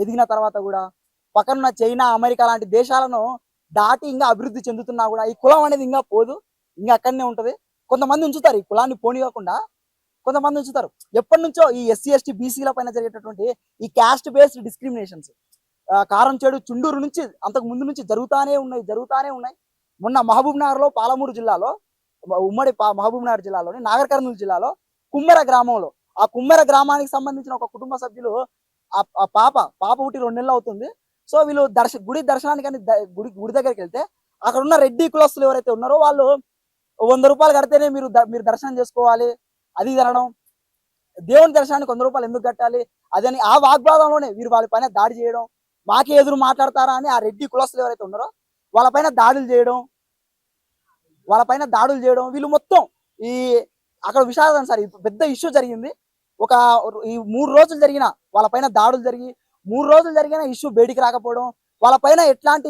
ఎదిగిన తర్వాత కూడా పక్కనున్న చైనా, అమెరికా లాంటి దేశాలను దాటి ఇంకా అభివృద్ధి చెందుతున్నా కూడా ఈ కులం అనేది ఇంకా పోదు, ఇంకా అక్కడనే ఉంటది. కొంతమంది ఉంచుతారు ఈ కులాన్ని పోనీయకుండా, కొంతమంది ఉంచుతారు. ఎప్పటి నుంచో ఈ ఎస్సీ ఎస్టీ బీసీల పైన జరిగేటటువంటి ఈ క్యాస్ట్ బేస్డ్ డిస్క్రిమినేషన్స్ కారం చేడు చుండూరు నుంచి అంతకు ముందు నుంచి జరుగుతానే ఉన్నాయి. మొన్న మహబూబ్ నగర్ లో, పాలమూరు జిల్లాలో, ఉమ్మడి మహబూబ్ నగర్ జిల్లాలోని నాగర్ కర్నూలు జిల్లాలో కుమ్మెర గ్రామంలో, ఆ కుమ్మెర గ్రామానికి సంబంధించిన ఒక కుటుంబ సభ్యులు ఆ పాప పుట్టి 2 నెలలు అవుతుంది. సో వీళ్ళు గుడి దర్శనానికి అని గుడి దగ్గరికి వెళ్తే అక్కడ ఉన్న రెడ్డి కులస్తులు ఎవరైతే ఉన్నారో వాళ్ళు 100 రూపాయలు కడితేనే మీరు దర్శనం చేసుకోవాలి అది అనడం, దేవుని దర్శనానికి 100 రూపాయలు ఎందుకు కట్టాలి అదని ఆ వాగ్వాదంలోనే వీరు వాళ్ళ పైన దాడి చేయడం, మాకే ఎదురు మాట్లాడతారా అని ఆ రెడ్డి కులస్తులు ఎవరైతే ఉన్నారో వాళ్ళపైన దాడులు చేయడం వీళ్ళు మొత్తం ఈ అక్కడ విషాదం సార్. పెద్ద ఇష్యూ జరిగింది. ఒక ఈ 3 రోజులు జరిగిన వాళ్ళపైన దాడులు జరిగి 3 రోజులు జరిగిన ఇష్యూ బయటికి రాకపోవడం, వాళ్ళపైన ఎట్లాంటి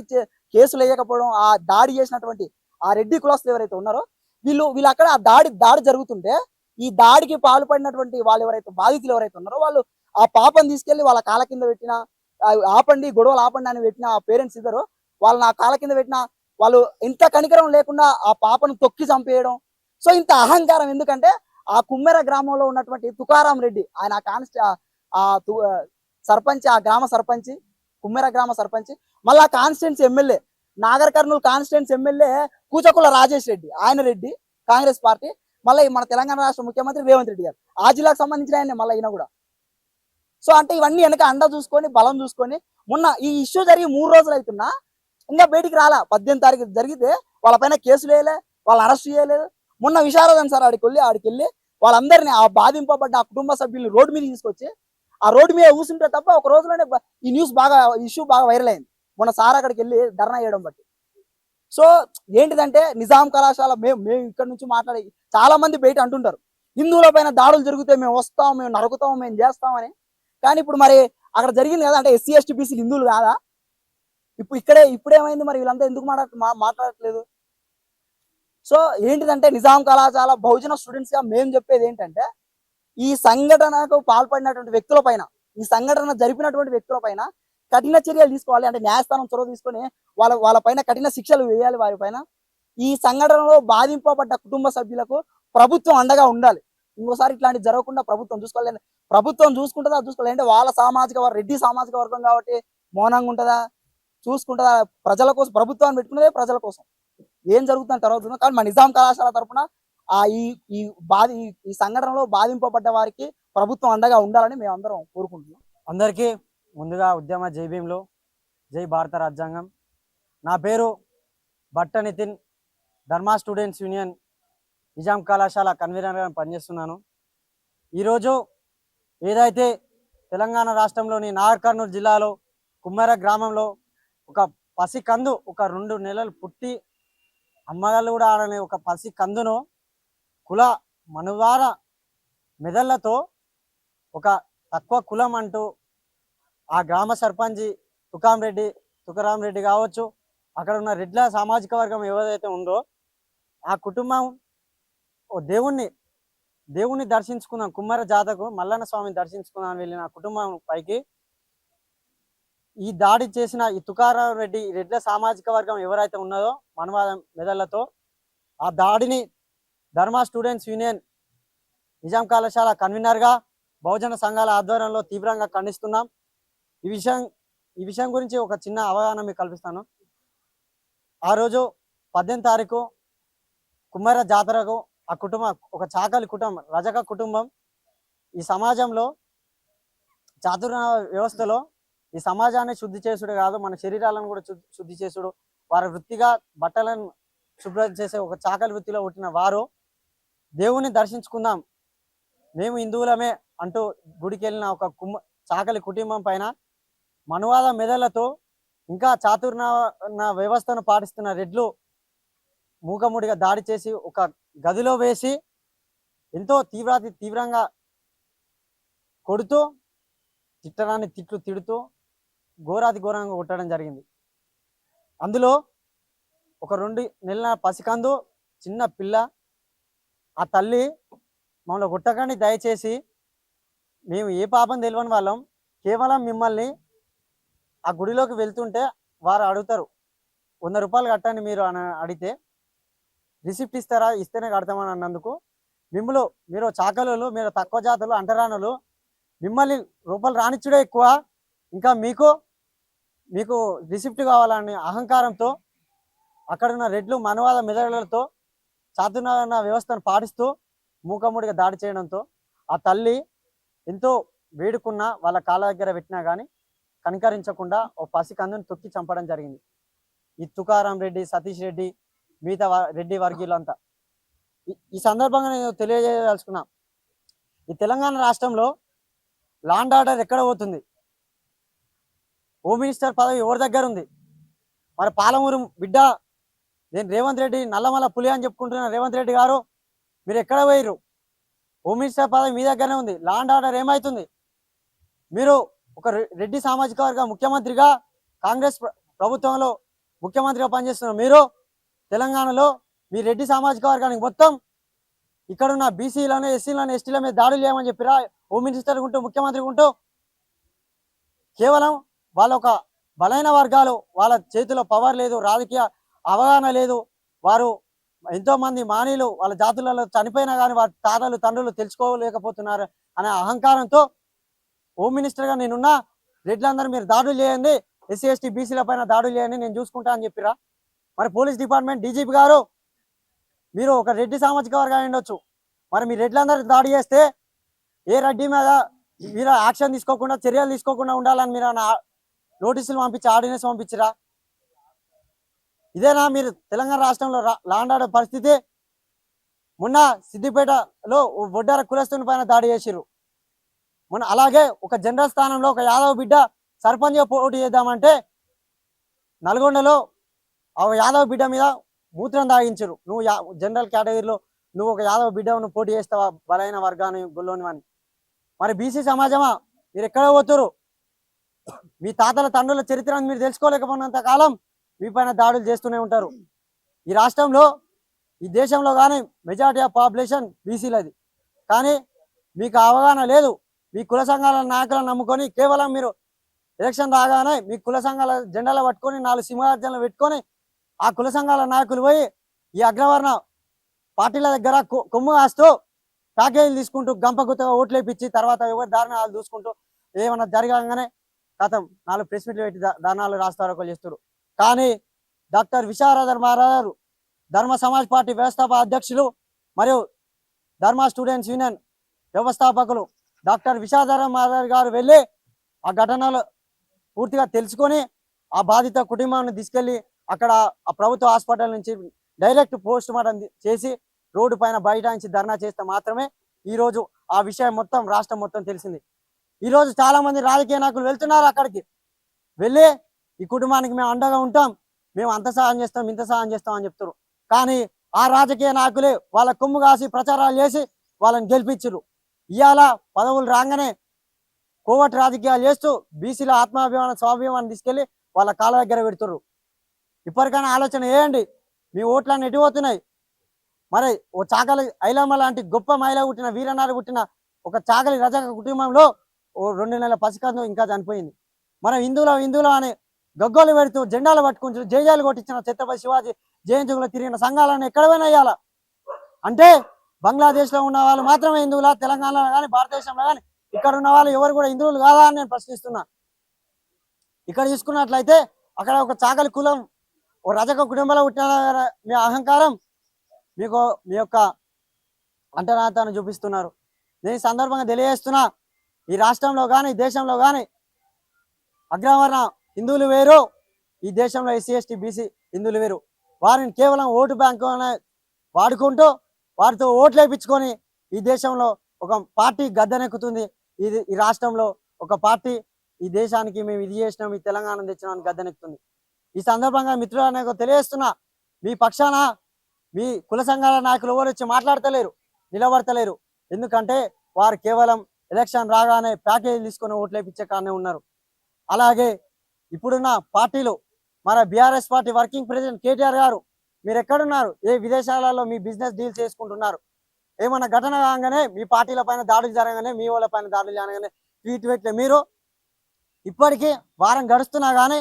కేసులు వేయకపోవడం, ఆ దాడి చేసినటువంటి ఆ రెడ్డి కులస్తులు ఎవరైతే ఉన్నారో వీళ్ళు అక్కడ ఆ దాడి జరుగుతుంటే ఈ దాడికి పాల్పడినటువంటి వాళ్ళు బాధితులు ఎవరైతే ఉన్నారో వాళ్ళు ఆ పాపను తీసుకెళ్లి వాళ్ళ కాళ్ళ కింద పెట్టిన, ఆపండి గొడవలు ఆపండి అని పెట్టిన ఆ పేరెంట్స్ ఇద్దరు వాళ్ళని ఆ కాళ్ళ కింద పెట్టిన వాళ్ళు ఇంత కనికరం లేకుండా ఆ పాపను తొక్కి చంపేయడం. సో ఇంత అహంకారం ఎందుకంటే ఆ కుమ్మెర గ్రామంలో ఉన్నటువంటి తుకారాం రెడ్డి ఆయన సర్పంచ్, ఆ గ్రామ సర్పంచ్, కుమ్మెర గ్రామ సర్పంచ్, మళ్ళా constituency MLA, Nagar Kurnool constituency MLA Kuchakula Rajesh Reddy, ఆయన రెడ్డి కాంగ్రెస్ పార్టీ, మళ్ళీ మన తెలంగాణ రాష్ట్ర ముఖ్యమంత్రి రేవంత్ రెడ్డి గారు ఆ జిల్లాకు సంబంధించిన ఆయన మళ్ళీ ఈయన కూడా. సో అంటే ఇవన్నీ వెనక అండ చూసుకొని బలం చూసుకొని మొన్న ఈ ఇష్యూ జరిగి 3 రోజులు అవుతున్నా ఇంకా బయటికి రాలా. 18 తారీఖు జరిగితే వాళ్ళపైన కేసులు వేయలే, వాళ్ళు అరెస్ట్ చేయలేదు. మొన్న విశారదం సార్ ఆడికెళ్ళి వాళ్ళందరినీ ఆ బాధింపబడ్డ ఆ కుటుంబ సభ్యుల్ని రోడ్డు మీద తీసుకొచ్చి ఆ రోడ్డు మీద కూర్చుంటే తప్ప ఒక రోజులోనే ఈ ఇష్యూ బాగా వైరల్ అయింది మొన్న సార్ అక్కడికి వెళ్ళి ధర్నా చేయడం బట్టి. సో ఏంటిదంటే నిజాం కళాశాల మేము ఇక్కడ నుంచి మాట్లాడి చాలా మంది బయట అంటుంటారు హిందువుల పైన దాడులు జరిగితే మేము వస్తాం, మేము నరుకుతాం, మేము చేస్తామని. కానీ ఇప్పుడు మరి అక్కడ జరిగింది కదా, అంటే ఎస్సీ ఎస్టీ బీసీలు హిందువులు కాదా? ఇప్పుడేమైంది మరి వీళ్ళంతా ఎందుకు మాట్లాడట్లేదు? సో ఏంటిదంటే నిజాం కళాశాల బహుజన స్టూడెంట్స్ గా మేము చెప్పేది ఏంటంటే ఈ సంఘటనకు పాల్పడినటువంటి వ్యక్తుల పైన, ఈ సంఘటన జరిపినటువంటి వ్యక్తుల పైన కఠిన చర్యలు తీసుకోవాలి. అంటే న్యాయస్థానం చొరవ తీసుకొని వాళ్ళ పైన కఠిన శిక్షలు వేయాలి. వారి పైన ఈ సంఘటనలో బాధింపబడ్డ కుటుంబ సభ్యులకు ప్రభుత్వం అండగా ఉండాలి. ఇంకోసారి ఇట్లాంటి జరగకుండా ప్రభుత్వం చూసుకోవాలి. ప్రభుత్వం చూసుకోవాలి అంటే వాళ్ళ రెడ్డి సామాజిక వర్గం కాబట్టి మౌనంగా ఉంటుందా? చూసుకుంటుందా? ప్రజల కోసం ప్రభుత్వాన్ని పెట్టుకునేదే ప్రజల కోసం. ఏం జరుగుతుందని తర్వాత కానీ మా నిజాం కళాశాల తరఫున ఈ సంఘటనలో బాధింపబడ్డ వారికి ప్రభుత్వం అండగా ఉండాలని మేము అందరం కోరుకుంటున్నాం. అందరికీ ముందుగా ఉద్యమ జై భీమ్లో, జై భారత రాజ్యాంగం. నా పేరు భట్ట నితిన్, ధర్మా స్టూడెంట్స్ యూనియన్ నిజాం కళాశాల కన్వీనర్గా పనిచేస్తున్నాను. ఈరోజు ఏదైతే తెలంగాణ రాష్ట్రంలోని నాగర్ కర్నూలు జిల్లాలో కుమ్మెర గ్రామంలో ఒక పసికందు, ఒక 2 నెలలు పుట్టి అమ్మగాళ్ళు కూడా ఆడని ఒక పసికందును కుల మనువార మెదళ్లతో ఒక తక్కువ కులం అంటూ ఆ గ్రామ సర్పంచి తుకారాం రెడ్డి కావచ్చు, అక్కడ ఉన్న రెడ్ల సామాజిక వర్గం ఏదైతే ఉందో ఆ కుటుంబం దేవుణ్ణి దర్శించుకుందాం, కుమ్మర జాతకు మల్లన్న స్వామిని దర్శించుకుందాం వెళ్ళిన కుటుంబం పైకి ఈ దాడి చేసిన ఈ తుకారాం రెడ్డి రెడ్ల సామాజిక వర్గం ఎవరైతే ఉన్నదో మనవాద మెదళ్లతో ఆ దాడిని ధర్మా స్టూడెంట్స్ యూనియన్ నిజాం కళాశాల కన్వీనర్గా బహుజన సంఘాల ఆధ్వర్యంలో తీవ్రంగా ఖండిస్తున్నాం. ఈ విషయం గురించి ఒక చిన్న అవగాహన మీకు కల్పిస్తాను. ఆ రోజు 18 తారీఖు కుమ్మర జాతరకు ఆ కుటుంబం, ఒక చాకలి కుటుంబం, రజక కుటుంబం ఈ సమాజంలో చాతుర్య వ్యవస్థలో ఈ సమాజాన్ని శుద్ధి చేసుడు కాదు, మన శరీరాలను కూడా శుద్ధి చేసుడు, వారి వృత్తిగా బట్టలను శుభ్రం చేసే ఒక చాకలి వృత్తిలో పుట్టిన వారు దేవుని దర్శించుకుందాం, మేము హిందువులమే అంటూ గుడికి వెళ్ళిన ఒక చాకలి కుటుంబం పైన మనువాద మెదళ్లతో ఇంకా చాతుర్య వ్యవస్థను పాటిస్తున్న రెడ్లు మూకముడిగా దాడి చేసి ఒక గదిలో వేసి ఎంతో తీవ్రంగా కొడుతూ తిట్టడాన్ని తిడుతూ ఘోరంగా కొట్టడం జరిగింది. అందులో ఒక 2 నెలల పసికందు చిన్న పిల్ల, ఆ తల్లి మమ్మల్ని కొట్టకండి దయచేసి, మేము ఏ పాపం తెలియని వాళ్ళం, కేవలం మిమ్మల్ని ఆ గుడిలోకి వెళ్తుంటే వారు అడుగుతారు, 100 రూపాయలు కట్టండి మీరు అని అడిగితే, రిసిప్ట్ ఇస్తారా, ఇస్తేనే కడతామని అన్నందుకు మీరు చాకలోలు, మీరు తక్కువ జాతులు, అంటరానులు, మిమ్మల్ని రూపాయలు రానిచ్చుడే ఎక్కువ, ఇంకా మీకు రిసిప్ట్ కావాలని అహంకారంతో అక్కడున్న రెడ్లు మనవాద మెదడులతో చాతుర్మాన వ్యవస్థను పాటిస్తూ మూకముడిగా దాడి చేయడంతో ఆ తల్లి ఎంతో వేడుకున్నా వాళ్ళ కాళ్ళ దగ్గర పెట్టినా కానీ కనికరించకుండా ఓ పసి కందుని తొక్కి చంపడం జరిగింది. ఈ తుకారాం రెడ్డి, సతీష్ రెడ్డి, మిగతా రెడ్డి వర్గీయులంతా. ఈ సందర్భంగా నేను తెలియజేయదలుచుకున్నా, ఈ తెలంగాణ రాష్ట్రంలో లాండ్ ఆర్డర్ ఎక్కడ పోతుంది? హోమ్ మినిస్టర్ పదవి ఎవరి దగ్గర ఉంది? మరి పాలమూరు బిడ్డ నేను రేవంత్ రెడ్డి నల్లమల పులి అని చెప్పుకుంటున్న రేవంత్ రెడ్డి గారు, మీరు ఎక్కడ పోయిర్రు? హోమ్ మినిస్టర్ పదవి మీ దగ్గరనే ఉంది. లాండ్ ఆర్డర్ ఏమవుతుంది? మీరు ఒక రెడ్డి సామాజిక వర్గ ముఖ్యమంత్రిగా, కాంగ్రెస్ ప్రభుత్వంలో ముఖ్యమంత్రిగా పనిచేస్తున్నారు. మీరు తెలంగాణలో మీ రెడ్డి సామాజిక వర్గానికి మొత్తం ఇక్కడున్న బీసీలను, ఎస్సీలను, ఎస్టీల మీద దాడులు చేయమని చెప్పిరా? హోమ్ మినిస్టర్ ఉంటూ, ముఖ్యమంత్రి ఉంటూ కేవలం వాళ్ళ ఒక బలైన వర్గాలు, వాళ్ళ చేతిలో పవర్ లేదు, రాజకీయ అవగాహన లేదు, వారు ఎంతో మంది మానీయులు వాళ్ళ జాతులలో చనిపోయినా కానీ వారి తాతలు తండ్రులు తెలుసుకోలేకపోతున్నారు అనే అహంకారంతో హోమ్ మినిస్టర్గా నేనున్నా, రెడ్లందరూ మీరు దాడులు చేయండి, ఎస్సీ ఎస్టీ బీసీల పైన దాడులు చేయండి, నేను చూసుకుంటా అని చెప్పిరా? మరి పోలీస్ డిపార్ట్మెంట్ డీజీపీ గారు, మీరు ఒక రెడ్డి సామాజిక వర్గాన్ని ఉండొచ్చు, మరి మీ రెడ్లందరూ దాడి చేస్తే ఏ రెడ్డి మీద మీరు యాక్షన్ తీసుకోకుండా, చర్యలు తీసుకోకుండా ఉండాలని మీరు నోటీసులు పంపించి, ఆర్డినెన్స్ పంపించిరా? ఇదేనా మీరు తెలంగాణ రాష్ట్రంలో లాండ్ ఆర్డర్ పరిస్థితి? మొన్న సిద్దిపేటలో బొడ్డార కులస్తుని పైన దాడి చేసిర్రు. మొన్న అలాగే ఒక జనరల్ స్థానంలో ఒక యాదవ్ బిడ్డ సర్పంచ్ పోటీ చేద్దామంటే నల్గొండలో ఆ యాదవ్ బిడ్డ మీద మూత్రం తాగించరు. నువ్వు జనరల్ కేటగిరీలో నువ్వు ఒక యాదవ్ బిడ్డను పోటీ చేస్తావా, బలైన వర్గాన్ని గుల్లోని అని? మరి బీసీ సమాజమా, మీరు ఎక్కడ పోతురు? మీ తాతల తండ్రుల చరిత్రను మీరు తెలుసుకోలేకపోయినంత కాలం మీ పైన దాడులు చేస్తూనే ఉంటారు. ఈ రాష్ట్రంలో, ఈ దేశంలో కానీ మెజారిటీ ఆఫ్ పాపులేషన్ బీసీలది. కానీ మీకు అవగాహన లేదు. మీ కుల సంఘాల నాయకులను నమ్ముకొని కేవలం మీరు ఎలక్షన్ రాగానే మీ కుల సంఘాల జెండాలు పట్టుకొని 4 సింహార్జనలు పెట్టుకొని ఆ కుల సంఘాల నాయకులు పోయి ఈ అగ్రవర్ణ పార్టీల దగ్గర కొమ్ము కాస్తూ ప్యాకేజీలు తీసుకుంటూ గంపగుత్తగా ఓట్లు వేయించి తర్వాత ఎవరి దారిని వాళ్ళు చూసుకుంటూ ఏమన్నా జరగగానే కథం 4 ప్రెస్ మీట్లు పెట్టి దానాలు రాస్తారోకలు చేస్తారు. కానీ డాక్టర్ విశారదర్ మహారాజు, ధర్మ సమాజ్ పార్టీ వ్యవస్థాపక అధ్యక్షులు మరియు ధర్మ స్టూడెంట్స్ యూనియన్ వ్యవస్థాపకులు డాక్టర్ విశారదర్ మహారాజు గారు వెళ్ళి ఆ ఘటనలు పూర్తిగా తెలుసుకొని ఆ బాధిత కుటుంబాన్ని తీసుకెళ్లి అక్కడ ఆ ప్రభుత్వ హాస్పిటల్ నుంచి డైరెక్ట్ పోస్ట్ మార్టం చేసి రోడ్డు పైన బైఠాయించి ధర్నా చేస్తే మాత్రమే ఈరోజు ఆ విషయం మొత్తం రాష్ట్రం మొత్తం తెలిసింది. ఈరోజు చాలా మంది రాజకీయ నాయకులు వెళ్తున్నారు అక్కడికి, వెళ్ళి ఈ కుటుంబానికి మేము అండగా ఉంటాం, మేము అంత సహాయం చేస్తాం, ఇంత సహాయం చేస్తాం అని చెప్తారు. కానీ ఆ రాజకీయ నాయకులే వాళ్ళ కొమ్ము కాసి ప్రచారాలు చేసి వాళ్ళని గెలిపించరు. ఇవాళ పదవులు రాగానే కోవటి రాజకీయాలు చేస్తూ బీసీల ఆత్మాభిమానం, స్వాభిమానం తీసుకెళ్లి వాళ్ళ కాళ్ళ దగ్గర పెడుతుర్రు. ఇప్పటికైనా ఆలోచన చేయండి, మీ ఓట్లన్నీ ఎటు పోతున్నాయి? మరి ఓ చాకలి ఐలమ్మ లాంటి గొప్ప మహిళ పుట్టిన, వీరనారి పుట్టిన ఒక చాకలి రజక కుటుంబంలో ఓ 2 నెలల పసికందు ఇంకా చనిపోయింది. మనం హిందువులు అని గగ్గోలు పెడుతూ జెండాలు పట్టుకుంటూ జైజాలు కొట్టించిన ఛత్రపతి శివాజీ జయంతిలో తిరిగిన సంఘాలను ఎక్కడ పోయినా ఇయ్యాల అంటే బంగ్లాదేశ్లో ఉన్న వాళ్ళు మాత్రమే హిందువులా? తెలంగాణలో కానీ భారతదేశంలో కానీ ఇక్కడ ఉన్న వాళ్ళు ఎవరు కూడా హిందువులు కాదా అని నేను ప్రశ్నిస్తున్నా. ఇక్కడ చూసుకున్నట్లయితే అక్కడ ఒక చాకలి కులం, ఓ రజక కుటుంబంలో పుట్టిన మీ అహంకారం మీకు మీ యొక్క అంటరాతను చూపిస్తున్నారు. నేను ఈ సందర్భంగా తెలియజేస్తున్నా, ఈ రాష్ట్రంలో కానీ దేశంలో కానీ అగ్రవర్ణ హిందువులు వేరు, ఈ దేశంలో ఎస్సీ ఎస్టీ బీసీ హిందువులు వేరు. వారిని కేవలం ఓటు బ్యాంకు వాడుకుంటూ వారితో ఓట్లు వేయించుకొని ఈ దేశంలో ఒక పార్టీ గద్దెనెక్కుతుంది. ఈ రాష్ట్రంలో ఒక పార్టీ ఈ దేశానికి మేము ఇది చేసినాం, ఈ తెలంగాణ తెచ్చినాం గద్దెనెక్కుతుంది. ఈ సందర్భంగా మిత్రులకు తెలియజేస్తున్నా, మీ పక్షాన మీ కుల సంఘాల నాయకులు ఎవరు వచ్చి మాట్లాడతలేరు, నిలబడతలేరు. ఎందుకంటే వారు కేవలం ఎలక్షన్ రాగానే ప్యాకేజీలు తీసుకొని ఓట్లు వేయించే కానే ఉన్నారు. అలాగే ఇప్పుడున్న పార్టీలు, మన BRS party working president KTR గారు, మీరు ఎక్కడున్నారు? ఏ విదేశాలలో మీ బిజినెస్ డీల్ చేసుకుంటున్నారు? ఏమన్నా ఘటన కాగానే మీ పార్టీల పైన దాడులు జరగానే, మీ వాళ్ళ పైన దాడులు జరగానే ట్వీట్ పెట్టలే మీరు. ఇప్పటికీ వారం గడుస్తున్నా కానీ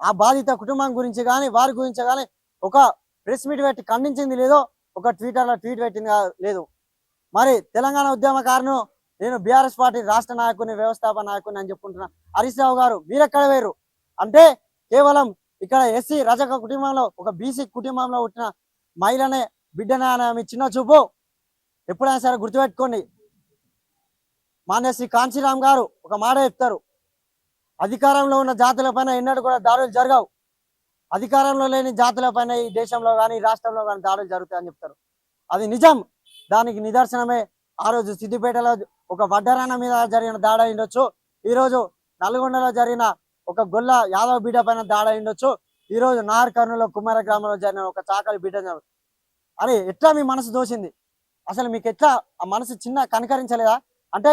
ఆ బాధిత కుటుంబం గురించి కానీ వారి గురించి కానీ ఒక ప్రెస్ మీట్ పెట్టి ఖండించింది లేదో, ఒక ట్విట్టర్లో ట్వీట్ పెట్టింది లేదు. మరి తెలంగాణ ఉద్యమకారును నేను బీఆర్ఎస్ పార్టీ రాష్ట్ర నాయకుని వ్యవస్థాపక నాయకుని అని చెప్పుకుంటున్నా. హరీష్ రావు గారు మీరెక్కడ వేరు అంటే కేవలం ఇక్కడ ఎస్సీ రజక కుటుంబంలో ఒక బీసీ కుటుంబంలో పుట్టిన మహిళనే బిడ్డనే అనే మీ చిన్న చూపు ఎప్పుడైనా సరే గుర్తుపెట్టుకోండి. మాన్య శ్రీ కాంచీరామ్ గారు ఒక మాట చెప్తారు, అధికారంలో ఉన్న జాతులపైన ఎన్నడూ కూడా దాడులు జరగవు, అధికారంలో లేని జాతులపైన ఈ దేశంలో కానీ ఈ రాష్ట్రంలో కానీ దాడులు జరుగుతాయని చెప్తారు. అది నిజం. దానికి నిదర్శనమే ఆ రోజు సిద్దిపేటలో ఒక వడ్డరాన మీద జరిగిన దాడి అయిండొచ్చు, ఈరోజు నల్గొండలో జరిగిన ఒక గొల్ల యాదవ్ బిడ్డ పైన దాడి అయిండొచ్చు, ఈరోజు నార్ కర్నూలులో కుమార గ్రామంలో జరిగిన ఒక చాకలి బిడ్డ. అరే ఎట్లా మీ మనసు దోసింది? అసలు మీకు ఎట్లా ఆ మనసు చిన్న కనికరించలేదా? అంటే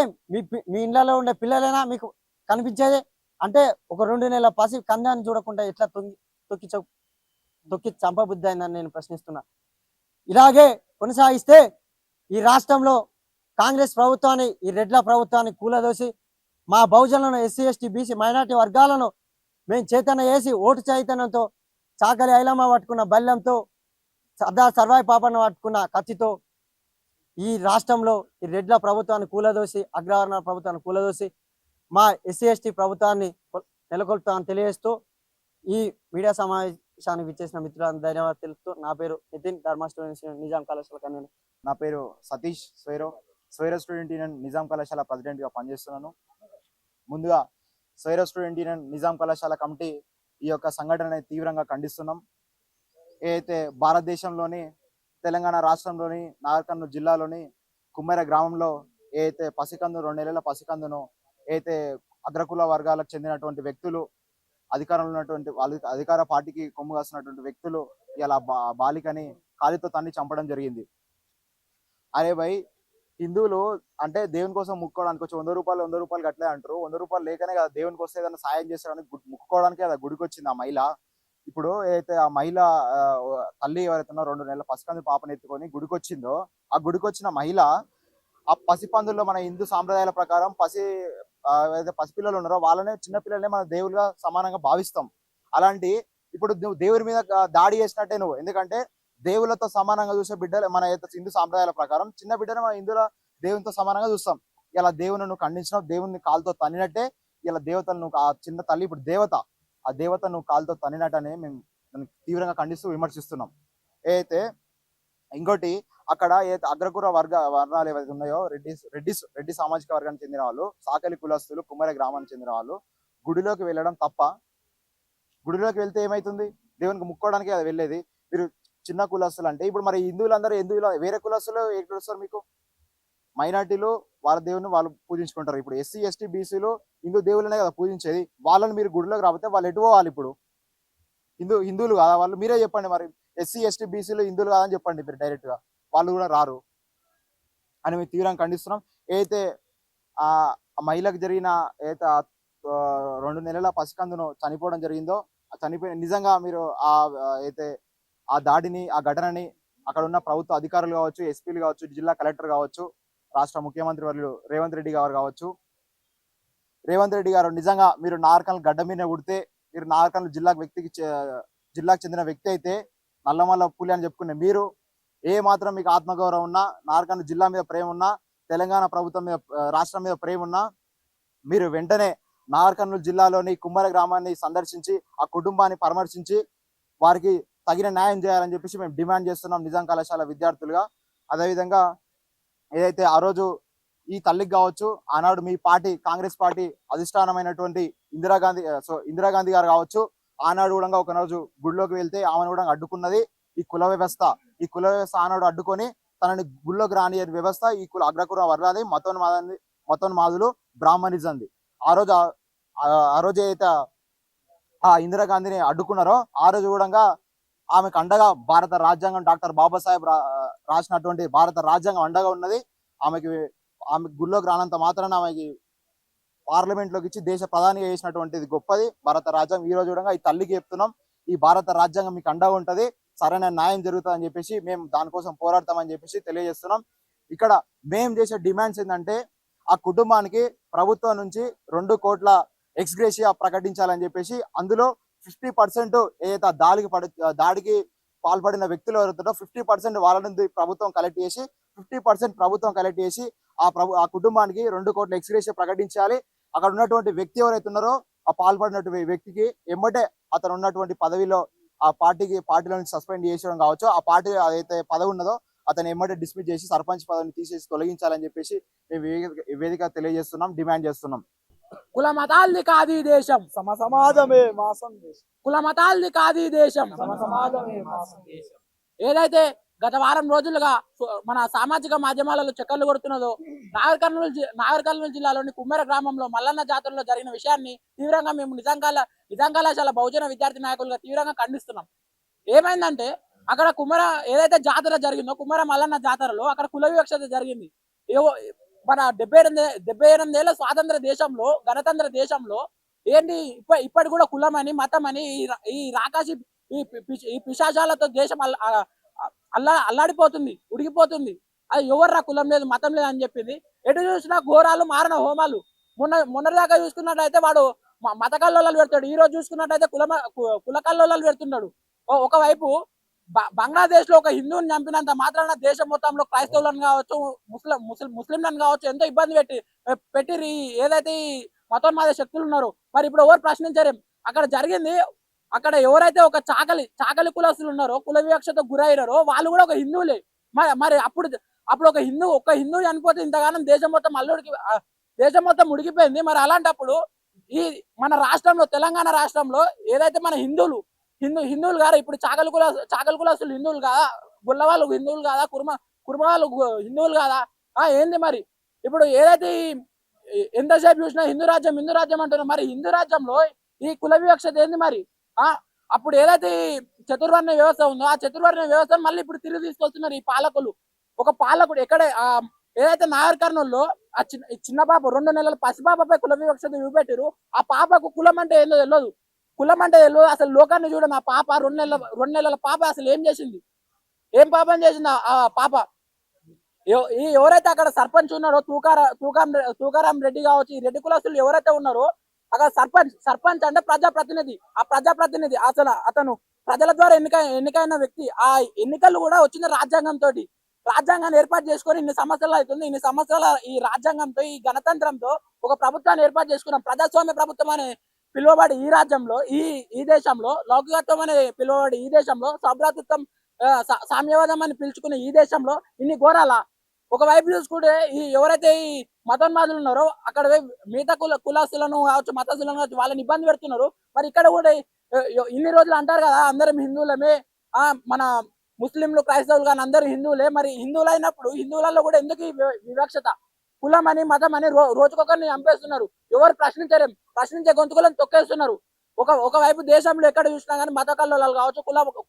మీ ఇళ్ళలో ఉండే పిల్లలైనా మీకు కనిపించేది అంటే ఒక 2 నెలల పసి కందాన్ని చూడకుండా ఎట్లా తొక్కి చంపబుద్ధి అయిందని నేను ప్రశ్నిస్తున్నా. ఇలాగే కొనసాగిస్తే ఈ రాష్ట్రంలో కాంగ్రెస్ ప్రభుత్వాన్ని, ఈ రెడ్ల ప్రభుత్వాన్ని కూలదోసి మా బహుజనులను, ఎస్సీ ఎస్టీ బీసీ మైనార్టీ వర్గాలను మేము చైతన్య చేసి ఓటు చైతన్యంతో, చాకలి ఐలమ్మ పట్టుకున్న బల్యంతో, సర్దార్ సర్వాయి పాపన్న పట్టుకున్న కత్తితో ఈ రాష్ట్రంలో ఈ రెడ్ల ప్రభుత్వాన్ని కూలదోసి, అగ్రవర్ణ ప్రభుత్వాన్ని కూలదోసి మా ఎస్సీ ఎస్టీ ప్రభుత్వాన్ని నెలకొల్పుతామని తెలియజేస్తూ ఈ మీడియా సమావేశానికి విచ్చేసిన మిత్రులను ధన్యవాదాలు తెలుపుతూ, నా పేరు నితిన్, ధర్మా స్టూడెంట్స్ నిజాం కళాశాల కన్వీనర్. నా పేరు సతీష్ స్వైరో స్టూడెంట్ యూనియన్ నిజాం కళాశాల ప్రెసిడెంట్గా పనిచేస్తున్నాను. ముందుగా స్వైరో స్టూడెంట్ యూనియన్ నిజాం కళాశాల కమిటీ ఈ యొక్క సంఘటనని తీవ్రంగా ఖండిస్తున్నాం. ఏదైతే భారతదేశంలోని తెలంగాణ రాష్ట్రంలోని నాగర్ కర్నూలు జిల్లాలోని కుమ్మర గ్రామంలో ఏదైతే పసికందు 2 నెలల పసికందును ఏదైతే అగ్రకుల వర్గాలకు చెందినటువంటి వ్యక్తులు, అధికారంలో ఉన్నటువంటి వాళ్ళు అధికార పార్టీకి కొమ్ము కాస్తున్నటువంటి వ్యక్తులు ఇలా బాలికని కాలితో తన్ని చంపడం జరిగింది. అరే భయ్, హిందువులు అంటే దేవుని కోసం ముక్కోవడానికి వచ్చి 100 రూపాయలు కట్టలే అంటారు. 100 రూపాయలు లేకనే కదా దేవునికి వస్తే ఏదైనా సాయం చేస్తారని ముక్కుకోవడానికి కదా గుడికి వచ్చింది ఆ మహిళ. ఇప్పుడు ఏదైతే ఆ మహిళ తల్లి ఎవరైతే 2 నెలల పసికందు పాపను ఎత్తుకొని గుడికి వచ్చిందో, ఆ గుడికి వచ్చిన మహిళ ఆ పసిపందుల్లో మన హిందూ సాంప్రదాయాల ప్రకారం ఏదైతే పసిపిల్లలు ఉన్నారో వాళ్ళనే, చిన్నపిల్లలనే మన దేవులుగా సమానంగా భావిస్తాం. అలాంటి ఇప్పుడు నువ్వు దేవుడి మీద దాడి చేసినట్టే నువ్వు, ఎందుకంటే దేవులతో సమానంగా చూసే బిడ్డలు మన హిందూ సాంప్రదాయాల ప్రకారం చిన్న బిడ్డనే మన హిందువుల దేవునితో సమానంగా చూస్తాం. ఇలా దేవుని నువ్వు ఖండించినావు, దేవుని కాలుతో తన్నినట్టే ఇలా దేవతలు నువ్వు, ఆ చిన్న తల్లి ఇప్పుడు దేవత, ఆ దేవత నువ్వు కాలుతో తన్నినట్టనే మేము తీవ్రంగా ఖండిస్తూ విమర్శిస్తున్నాం. ఏదైతే ఇంకోటి అక్కడ ఏదైతే అగ్రకుల వర్ణాలు ఏవైతే ఉన్నాయో రెడ్డి సామాజిక వర్గానికి చెందిన వాళ్ళు, సాకలి కులస్తులు, కుమ్మర గ్రామానికి చెందిన వాళ్ళు గుడిలోకి వెళ్ళడం తప్ప? గుడిలోకి వెళ్తే ఏమైతుంది? దేవునికి ముక్కోవడానికి అది వెళ్ళేది. మీరు చిన్న కులస్తులు అంటే ఇప్పుడు మరి హిందువులందరూ వేరే కులస్తులు ఎక్కడ వస్తారు? మీకు మైనార్టీలు వాళ్ళ దేవుని వాళ్ళు పూజించుకుంటారు. ఇప్పుడు ఎస్సీ ఎస్టీ బీసీలు హిందూ దేవులనే కదా పూజించేది. వాళ్ళని మీరు గుడిలోకి రాకపోతే వాళ్ళు ఎటు పోవాలి? ఇప్పుడు హిందువులు కాదా వాళ్ళు? మీరే చెప్పండి. మరి ఎస్సీ ఎస్టీ బీసీలు హిందువులు కాదని చెప్పండి మీరు డైరెక్ట్ గా, వాళ్ళు కూడా రారు అని మేము తీవ్రంగా ఖండిస్తున్నాం. ఏదైతే ఆ మహిళకు జరిగిన ఏదైతే 2 నెలల పసికందును చనిపోవడం జరిగిందో, చనిపోయిన నిజంగా మీరు అయితే ఆ దాడిని, ఆ ఘటనని అక్కడ ఉన్న ప్రభుత్వ అధికారులు కావచ్చు, ఎస్పీలు కావచ్చు, జిల్లా కలెక్టర్ కావచ్చు, రాష్ట్ర ముఖ్యమంత్రి వర్యులు రేవంత్ రెడ్డి గారు కావచ్చు, రేవంత్ రెడ్డి గారు నిజంగా మీరు నార్కల్ గడ్డ మీద ఉడితే, మీరు నార్కల్ జిల్లాకు చెందిన వ్యక్తి అయితే, నల్లమల్ల పులి అని చెప్పుకునే మీరు ఏ మాత్రం మీకు ఆత్మగౌరవం ఉన్నా, నార్కల్ జిల్లా మీద ప్రేమ ఉన్నా, తెలంగాణ ప్రభుత్వం మీద, రాష్ట్రం మీద ప్రేమ ఉన్నా, మీరు వెంటనే నాగర్ కర్నూలు జిల్లాలోని కుమ్మర గ్రామాన్ని సందర్శించి ఆ కుటుంబాన్ని పరామర్శించి వారికి తగిన న్యాయం చేయాలని చెప్పేసి మేము డిమాండ్ చేస్తున్నాం నిజాం కళాశాల విద్యార్థులుగా. అదేవిధంగా ఏదైతే ఆ రోజు ఈ తల్లికి కావచ్చు, ఆనాడు మీ పార్టీ కాంగ్రెస్ పార్టీ అధిష్టానమైనటువంటి ఇందిరాగాంధీ గారు కావచ్చు, ఆనాడు కూడా ఒక రోజు గుడిలోకి వెళ్తే ఆమెను కూడా అడ్డుకున్నది ఈ కుల వ్యవస్థ. ఈ కుల వ్యవస్థ ఆనాడు అడ్డుకొని తనని గుడిలోకి రాని వ్యవస్థ ఈ అగ్రకుల వర్గాది మతోన్మాదులు బ్రాహ్మణిజంది. ఆ రోజు అయితే ఆ ఇందిరాగాంధీని అడ్డుకున్నారో ఆ రోజు కూడా ఆమెకు అండగా భారత రాజ్యాంగం, డాక్టర్ బాబాసాహెబ్ రాసినటువంటి భారత రాజ్యాంగం అండగా ఉన్నది. ఆమె గుడిలోకి రానంత మాత్రాన ఆమెకి పార్లమెంట్లోకి ఇచ్చి దేశ ప్రధానిగా చేసినటువంటిది గొప్పది భారత రాజ్యాంగం. ఈ రోజు కూడా ఈ తల్లికి చెప్తున్నాం, ఈ భారత రాజ్యాంగం మీకు అండగా ఉంటది, సరైన న్యాయం జరుగుతుంది అని చెప్పేసి మేము దానికోసం పోరాడతామని చెప్పేసి తెలియజేస్తున్నాం. ఇక్కడ మేము చేసే డిమాండ్స్ ఏంటంటే, ఆ కుటుంబానికి ప్రభుత్వం నుంచి 2 కోట్ల ఎక్స్గ్రేషియా ప్రకటించాలని చెప్పేసి అందులో 50% ఏదైతే దాడికి పాల్పడిన వ్యక్తులు ఎవరుతారో 50% వాళ్ళ నుండి ప్రభుత్వం కలెక్ట్ చేసి 50% ప్రభుత్వం కలెక్ట్ చేసి ఆ కుటుంబానికి 2 కోట్ల ఎక్స్గ్రేషియా ప్రకటించాలి. అక్కడ ఉన్నటువంటి వ్యక్తి ఎవరైతే ఉన్నారో ఆ పాల్పడినటువంటి వ్యక్తికి ఎమ్మటే అతను ఉన్నటువంటి పదవిలో ఆ పార్టీలో నుంచి సస్పెండ్ చేసడం కావచ్చు, ఆ పార్టీ ఏదైతే పదవి ఉన్నదో అతను ఎమ్మటే డిస్మిస్ చేసి సర్పంచ్ పదవిని తీసేసి తొలగించాలని చెప్పేసి మేము వేదిక తెలియజేస్తున్నాం, డిమాండ్ చేస్తున్నాం. కుల మతాల్ది కాదు ఈ దేశం, సమాజమే మా సందేశం. కుల మతాల్ది కాదు ఈ దేశం. సమాజమే మా సందేశం. ఏదైతే గత వారం రోజులుగా మన సామాజిక మాధ్యమాలలో చక్కర్లు కొడుతున్నదో నాగర్ కర్నూలు జిల్లాలోని కుమ్మెర గ్రామంలో మల్లన్న జాతరలో జరిగిన విషయాన్ని తీవ్రంగా మేము నిజాం కళాశాల బహుజన విద్యార్థి నాయకులుగా తీవ్రంగా ఖండిస్తున్నాం. ఏమైందంటే అక్కడ ఏదైతే జాతర జరిగిందో కుమ్మెర మల్లన్న జాతరలో అక్కడ కుల వివక్షత జరిగింది. మన 78 ఏళ్ల స్వాతంత్ర దేశంలో, గణతంత్ర దేశంలో ఏంటి ఇప్పటి కూడా కులం అని, మతం అని ఈ రాకాసి ఈ పిశాచాలతో దేశం అల్లాడిపోతుంది, ఉడికిపోతుంది. అది ఎవర్రా కులం లేదు మతం లేదు అని చెప్పింది. ఎటు చూసినా ఘోరాలు, మారణ హోమాలు. మొన్నటిదాకా చూసుకున్నట్టయితే వాడు మత కల్లోలాలు పెడతాడు, ఈ రోజు చూసుకున్నట్టయితే కుల కల్లోలాలు పెడుతున్నాడు. ఒకవైపు బంగ్లాదేశ్ లో ఒక హిందువుని చంపినంత మాత్రాన దేశం మొత్తంలో క్రైస్తవులను కావచ్చు, ముస్లింలను కావచ్చు ఎంతో ఇబ్బంది పెట్టి ఏదైతే ఈ మతోన్మాద శక్తులు ఉన్నారో మరి ఇప్పుడు ఎవరు ప్రశ్నించారు. అక్కడ జరిగింది, అక్కడ ఎవరైతే ఒక చాకలి కులస్తులు ఉన్నారో, కుల వివక్షతకు గురయ్యారో వాళ్ళు కూడా ఒక హిందువులే. మరి అప్పుడు ఒక హిందువు చనిపోతే ఇంతగానం దేశం మొత్తం ఉడికిపోయింది. మరి అలాంటప్పుడు ఈ మన రాష్ట్రంలో, తెలంగాణ రాష్ట్రంలో ఏదైతే మన హిందువులు కాదా, ఇప్పుడు చాకలి కులస్తులు హిందువులు కాదా, గుల్ల వాళ్ళు హిందువులు కాదా, కుర్మ వాళ్ళు హిందువులు కాదా? ఏంది మరి ఇప్పుడు ఏదైతే ఎంతసేపు చూసినా హిందూ రాజ్యం అంటున్నారు. మరి హిందూ రాజ్యంలో ఈ కుల వివక్షత ఏంది మరి? అప్పుడు ఏదైతే చతుర్వర్ణ వ్యవస్థ ఉందో ఆ చతుర్వర్ణ వ్యవస్థను మళ్ళీ ఇప్పుడు తిరిగి తీసుకొస్తున్నారు ఈ పాలకులు. ఒక పాలకుడు ఏదైతే నాగర్ కర్నూలులో ఆ చిన్న పాప 2 నెలల పసిపాపపై కుల వివక్షత చూపెట్టారు. ఆ పాపకు కులం అంటే ఏందో తెలియదు, అసలు లోకాన్ని చూడండి. ఆ పాప 2 నెలల పాప అసలు ఏం చేసింది, ఏం పాపం చేసింది ఆ పాప? ఎవరైతే అక్కడ సర్పంచ్ ఉన్నారో తూకారాం రెడ్డి కావచ్చు, ఈ రెడ్డి కులస్తులు ఎవరైతే ఉన్నారో అక్కడ సర్పంచ్ అంటే ప్రజాప్రతినిధి. ఆ ప్రజాప్రతినిధి అతను ప్రజల ద్వారా ఎన్నికైన వ్యక్తి. ఆ ఎన్నికలు కూడా వచ్చిన రాజ్యాంగాన్ని ఏర్పాటు చేసుకొని ఇన్ని సంవత్సరాలు అవుతుంది. ఇన్ని సంవత్సరాల ఈ రాజ్యాంగంతో, ఈ గణతంత్రంతో ఒక ప్రభుత్వాన్ని ఏర్పాటు చేసుకున్నాం. ప్రజాస్వామ్య ప్రభుత్వం అనే పిలువబడి ఈ రాజ్యంలో, ఈ దేశంలో, లౌకికత్వం అనే పిలువబడి ఈ దేశంలో, సౌభ్రాతృత్వం, సామ్యవాదం అని పిలుచుకునే ఈ దేశంలో ఇన్ని ఘోరాల. ఒకవైపు చూసుకుంటే ఎవరైతే ఈ మతోన్మాదులు ఉన్నారో అక్కడ మిగతా కులస్తులను కావచ్చు, మతస్థులను కావచ్చు వాళ్ళని ఇబ్బంది పెడుతున్నారు. మరి ఇక్కడ కూడా ఇన్ని రోజులు అంటారు కదా అందరం హిందువులమే, మన ముస్లింలు క్రైస్తవులు కానీ అందరూ హిందువులే. మరి హిందువులు అయినప్పుడు హిందువులలో కూడా ఎందుకు ఈ వివక్షత? కులం అని, మతం అని రోజుకొకరిని చంపేస్తున్నారు. ఎవరు ప్రశ్నించే గొంతుకులను తొక్కేస్తున్నారు. ఒకవైపు దేశంలో ఎక్కడ చూసినా కానీ మత కల్లోలాలు కావచ్చు,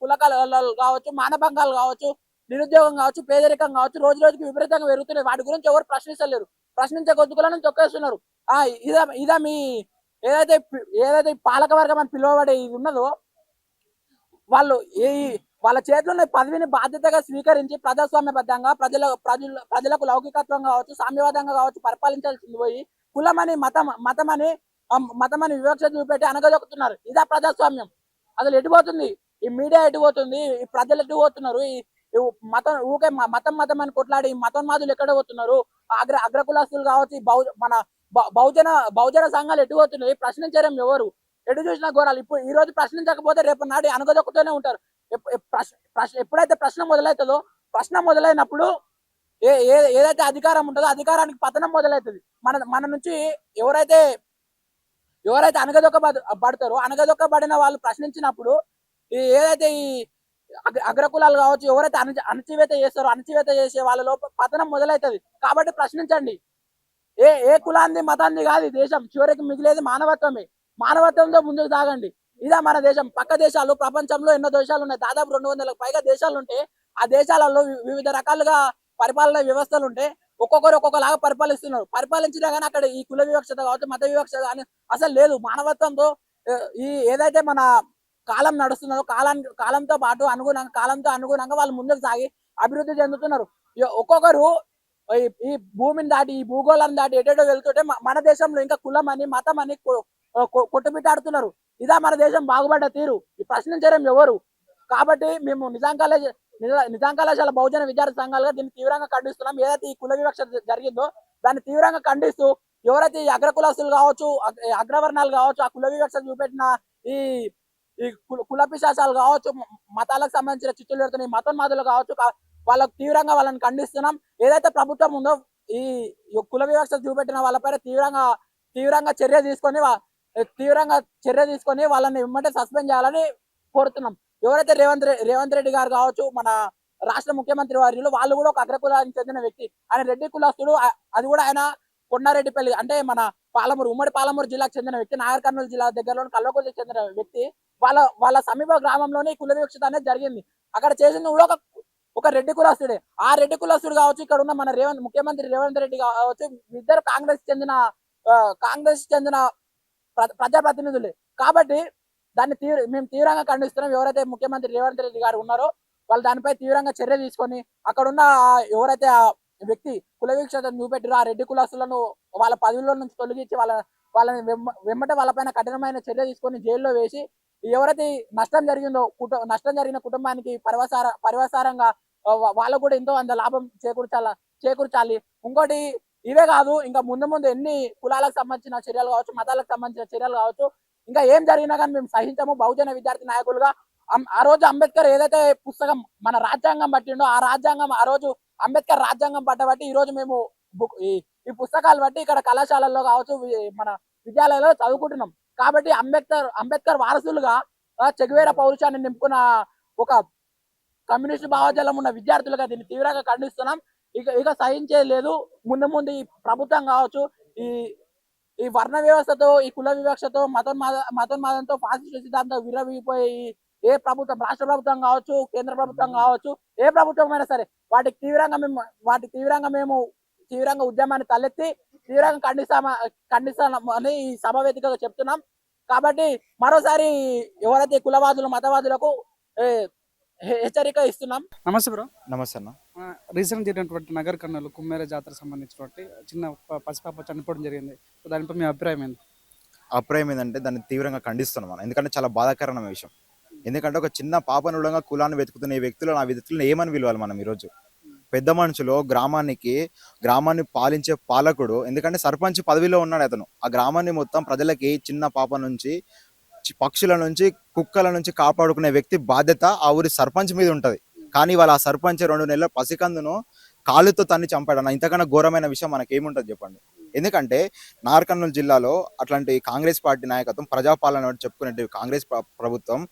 కుల కల్లోలాలు కావచ్చు, మానభంగాలు కావచ్చు, నిరుద్యోగం కావచ్చు, పేదరికం కావచ్చు రోజు రోజుకి విపరీతంగా పెరుగుతున్నాయి. వాటి గురించి ఎవరు ప్రశ్నిస్తలేరు. ప్రశ్నించే గొంతుకులను తొక్కేస్తున్నారు. ఇదా మీ ఏదైతే పాలక వర్గం అని పిలువబడే ఇది ఉన్నదో వాళ్ళు వాళ్ళ చేతిలో పదవిని బాధ్యతగా స్వీకరించి ప్రజాస్వామ్యబద్ధంగా ప్రజలకు లౌకికత్వం కావచ్చు, సామ్యవాదంగా కావచ్చు పరిపాలించాల్సింది పోయి కులమని మతమని వివక్ష చూపెట్టి అనగదొక్కుతున్నారు. ఇదా ప్రజాస్వామ్యం? అసలు ఎటుపోతుంది ఈ మీడియా, ఎటుపోతుంది ఈ ప్రజలు, ఎటుపోతున్నారు ఈ మతం అని కొట్లాడి మతోన్మాదులు ఎక్కడ పోతున్నారు? అగ్రకులస్తులు కావచ్చు, మన బహుజన సంఘాలు ఎటుపోతున్నాయి? ప్రశ్నించడం ఎవరు? ఎటు చూసినా ఘోరాలు. ఇప్పుడు ఈ రోజు ప్రశ్నించకపోతే రేపు నాడు అనగదొక్కుతూనే ఉంటారు. ఎప్పుడైతే ప్రశ్న మొదలైనప్పుడు ఏదైతే అధికారం ఉంటుందో అధికారానికి పతనం మొదలవుతుంది. మన నుంచి ఎవరైతే అనగదొక్కబడిన వాళ్ళు ప్రశ్నించినప్పుడు ఏదైతే ఈ అగ్రకులాలు కావచ్చు ఎవరైతే అణచివేత చేస్తారో అణచివేత చేసే వాళ్ళలో పతనం మొదలవుతుంది. కాబట్టి ప్రశ్నించండి. ఏ కులాన్ని మతాన్ని కాదు ఈ దేశం, చివరికి మిగిలేది మానవత్వమే. మానవత్వంతో ముందుకు సాగండి. ఇదా మన దేశం. పక్క దేశాలు, ప్రపంచంలో ఎన్నో దేశాలు ఉన్నాయి, దాదాపు 200లకు పైగా దేశాలు ఉంటే ఆ దేశాలలో వివిధ రకాలుగా పరిపాలన వ్యవస్థలు ఉంటే ఒక్కొక్కరు ఒక్కొక్కలాగా పరిపాలిస్తున్నారు. పరిపాలించినా కానీ అక్కడ ఈ కుల వివక్షత కావచ్చు, మత వివక్షత కానీ అసలు లేదు. మానవత్వంతో ఏదైతే మన కాలం నడుస్తున్నదో కాలంతో పాటు కాలంతో అనుగుణంగా వాళ్ళు ముందుకు సాగి అభివృద్ధి చెందుతున్నారు. ఒక్కొక్కరు ఈ భూమిని దాటి, ఈ భూగోళాన్ని దాటి ఎటేటో వెళ్తుంటే మన దేశంలో ఇంకా కులం అని, మతం అని, కొట్టుమిట్టాడుతున్నారు. ఇదా మన దేశం బాగుపడ్డ తీరు? ఈ ప్రశ్నించడం ఎవరు? కాబట్టి మేము నిజాం కళాశాల బహుజన విద్యార్థి సంఘాలుగా దీన్ని తీవ్రంగా ఖండిస్తున్నాం. ఏదైతే ఈ కుల వివక్ష జరిగిందో దాన్ని తీవ్రంగా ఖండిస్తూ ఎవరైతే ఈ అగ్రకులస్తులు కావచ్చు, అగ్రవర్ణాలు కావచ్చు, ఆ కుల వివక్ష చూపెట్టిన ఈ ఈ కుల పిశాచాలు కావచ్చు, మతాలకు సంబంధించిన చిచ్చులు పెడుతున్న ఈ మతోన్మాదులు కావచ్చు, వాళ్ళకు తీవ్రంగా వాళ్ళని ఖండిస్తున్నాం. ఏదైతే ప్రభుత్వం ఉందో ఈ కుల వివక్ష చూపెట్టిన వాళ్ళపైన తీవ్రంగా తీవ్రంగా చర్య తీసుకొని వాళ్ళని వెంబడే సస్పెండ్ చేయాలని కోరుతున్నాం. ఎవరైతే రేవంత్ రెడ్డి గారు కావచ్చు, మన రాష్ట్ర ముఖ్యమంత్రి వర్యులు, వాళ్ళు కూడా ఒక అగ్రకులానికి చెందిన వ్యక్తి. ఆయన రెడ్డి కులస్తుడు. అది కూడా ఆయన కొండారెడ్డిపల్లి అంటే మన ఉమ్మడి పాలమూరు జిల్లాకు చెందిన వ్యక్తి. నాగర్ కర్నూలు జిల్లా దగ్గరలోని కల్వకుర్తికి చెందిన వ్యక్తి. వాళ్ళ సమీప గ్రామంలోనే కుల వివక్షత అనేది జరిగింది. అక్కడ చేసింది కూడా ఒక రెడ్డి కులస్తుడే. ఆ రెడ్డి కులస్తుడు కావచ్చు, ఇక్కడ ఉన్న మన ముఖ్యమంత్రి రేవంత్ రెడ్డి కావచ్చు, ఇద్దరు కాంగ్రెస్ చెందిన ప్రజాప్రతినిధులే. కాబట్టి దాన్ని మేము తీవ్రంగా ఖండిస్తున్నాం. ఎవరైతే ముఖ్యమంత్రి రేవంత్ రెడ్డి గారు ఉన్నారో వాళ్ళు దానిపై తీవ్రంగా చర్య తీసుకొని అక్కడున్న ఎవరైతే ఆ వ్యక్తి కుల వివక్షతను చూపెట్టారో ఆ రెడ్డి కులస్తులను వాళ్ళ పదవిలో నుంచి తొలగించి వాళ్ళని వెంబటే వాళ్ళపైన కఠినమైన చర్య తీసుకొని జైల్లో వేసి ఎవరైతే నష్టం జరిగిన కుటుంబానికి పరివాసారంగా వాళ్ళకు కూడా ఎంతో అంత లాభం చేకూర్చాలి. ఇంకోటి ఇవే కాదు, ఇంకా ముందు ఎన్ని కులాలకు సంబంధించిన చర్యలు కావచ్చు, మతాలకు సంబంధించిన చర్యలు కావచ్చు, ఇంకా ఏం జరిగినా కానీ మేము సహించము. బహుజన విద్యార్థి నాయకులుగా ఆ రోజు అంబేద్కర్ ఏదైతే పుస్తకం మన రాజ్యాంగం పట్టిండో ఆ రోజు అంబేద్కర్ రాజ్యాంగం పట్టబట్టి ఈ రోజు మేము ఈ పుస్తకాలు బట్టి ఇక్కడ కళాశాలల్లో కావచ్చు, మన విద్యాలయాల్లో చదువుకుంటున్నాం. కాబట్టి అంబేద్కర్ వారసులుగా చెగువేర పౌరుషాన్ని నింపుకున్న ఒక కమ్యూనిస్ట్ భావజాలం ఉన్న విద్యార్థులుగా దీన్ని తీవ్రంగా ఖండిస్తున్నాం. ఇక సహించేది లేదు. ముందు ఈ ప్రభుత్వం కావచ్చు, ఈ వర్ణ వ్యవస్థతో, ఈ కుల వివక్షతో, మతోన్మాదంతో, ఫాసిస్ట్ సిద్ధాంతం విర్రవీగిపోయి ఏ ప్రభుత్వం, రాష్ట్ర ప్రభుత్వం కావచ్చు, కేంద్ర ప్రభుత్వం కావచ్చు, ఏ ప్రభుత్వం అయినా సరే వాటికి తీవ్రంగా ఉద్యమాన్ని తలెత్తి తీవ్రంగా ఖండిస్తామని ఈ సభ వేదికగా చెప్తున్నాం. కాబట్టి మరోసారి ఎవరైతే కులవాదులు, మతవాదులకు హెచ్చరిక ఇస్తున్నాం. నమస్తే బ్రో. నమస్తే అన్న. రీసెంట్ జరిగినటువంటి నగర్ కర్నూలు కుమ్మేర జాతర సంబంధించినటువంటి చిన్న పసిపాప చనిపోవడం జరిగింది. దానిపై మీ అభిప్రాయం ఏంటి? అభిప్రాయం ఏంటంటే దాన్ని తీవ్రంగా ఖండిస్తున్నాం మనం. ఎందుకంటే చాలా బాధాకరమైన విషయం. ఎందుకంటే ఒక చిన్న పాపను కూడా కులాన్ని వెతుకుతున్న ఈ వ్యక్తులను, ఆ వ్యక్తులను ఏమని పిలవాలి మనం? ఈరోజు పెద్ద మనుషులు గ్రామాన్ని పాలించే పాలకుడు. ఎందుకంటే సర్పంచ్ పదవిలో ఉన్నాడు అతను. ఆ గ్రామాన్ని మొత్తం ప్రజలకి చిన్న పాప నుంచి, పక్షుల నుంచి, కుక్కల నుంచి కాపాడుకునే వ్యక్తి బాధ్యత ఆ ఊరి సర్పంచ్ మీద ఉంటది. కానీ వాళ్ళ ఆ సర్పంచ్ 2 నెలల పసికందును కాలుతో తన్ని చంపాడు అన్న. ఇంతకన్నా ఘోరమైన విషయం మనకేముంటది చెప్పండి? ఎందుకంటే నాగర్ కర్నూలు జిల్లాలో అట్లాంటి కాంగ్రెస్ పార్టీ నాయకత్వం, ప్రజాపాలన చెప్పుకునే కాంగ్రెస్ ప్రభుత్వం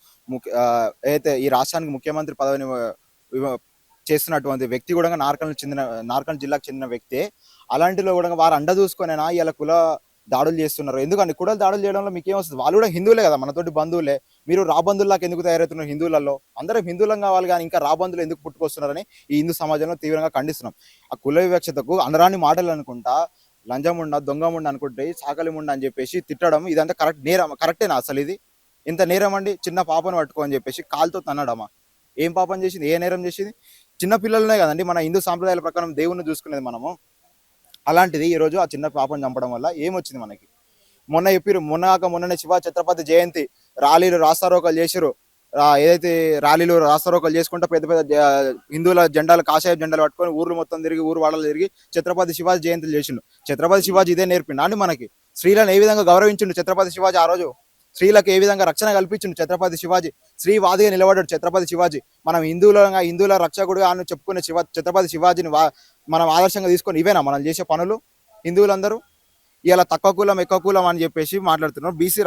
ఏదైతే ఈ రాష్ట్రానికి ముఖ్యమంత్రి పదవిని చేస్తున్నటువంటి వ్యక్తి కూడా నాగర్ కర్నూలు జిల్లాకు చెందిన వ్యక్తే. అలాంటిలో కూడా వారు అండ చూసుకొనేనా ఇలా కుల దాడులు చేస్తున్నారు? ఎందుకంటే కుల దాడులు చేయడంలో మీకు ఏమొస్తుంది? వాళ్ళు కూడా హిందువులే కదా, మనతోటి బంధువులే. మీరు రాబంధువులాగా ఎందుకు తయారవుతున్నారు? హిందువులలో అందరం హిందువులం కావాలి, కానీ ఇంకా రాబంధువులు ఎందుకు పుట్టుకొస్తున్నారని ఈ హిందూ సమాజంలో తీవ్రంగా ఖండిస్తున్నాం. ఆ కుల వివక్షతకు అనరాని మాటలు అనుకుంటా, లంజముండ, దొంగముండ అనుకుంటే సాకలిముండ అని చెప్పేసి తిట్టడం, ఇదంతా కరెక్టేనా అసలు? ఇది ఇంత నేరం అండి? చిన్న పాపను పట్టుకో అని చెప్పేసి కాలుతో తన్నడమా? ఏం పాపం చేసింది? ఏ నేరం చేసింది? చిన్న పిల్లలనే కదండి మన హిందూ సాంప్రదాయాల ప్రకారం దేవుణ్ణి చూసుకునేది మనము. అలాంటిది ఈరోజు ఆ చిన్న పాపను చంపడం వల్ల ఏమొచ్చింది మనకి? మొన్ననే శివ ఛత్రపతి జయంతి ర్యాలీలు, రాస్తారోకలు చేసిరు. ఏదైతే ర్యాలీలు, రాస్తారోకలు చేసుకుంటే పెద్ద పెద్ద హిందువుల జెండాలు, కాషాయ జెండాలు పట్టుకొని ఊర్లు మొత్తం తిరిగి, ఊరు వాడలు తిరిగి ఛత్రపతి శివాజీ జయంతులు చేసిండు. ఛత్రపతి శివాజీ ఇదే నేర్పిండు అండి మనకి. స్త్రీలను ఏ విధంగా గౌరవించిండు ఛత్రపతి శివాజీ? ఆ రోజు స్త్రీలకు ఏ విధంగా రక్షణ కల్పించిండు ఛత్రపతి శివాజీ? స్త్రీవాదిగా నిలబడ్డాడు ఛత్రపతి శివాజీ. మనం హిందువుల రక్షకుడుగా అని చెప్పుకునే ఛత్రపతి శివాజీని మనం ఆదర్శంగా తీసుకొని ఇవేనా మనం చేసే పనులు? హిందువులందరూ ఇలా తక్కువ కులం, ఎక్కువ కులం అని చెప్పేసి మాట్లాడుతున్నారు. బీసీ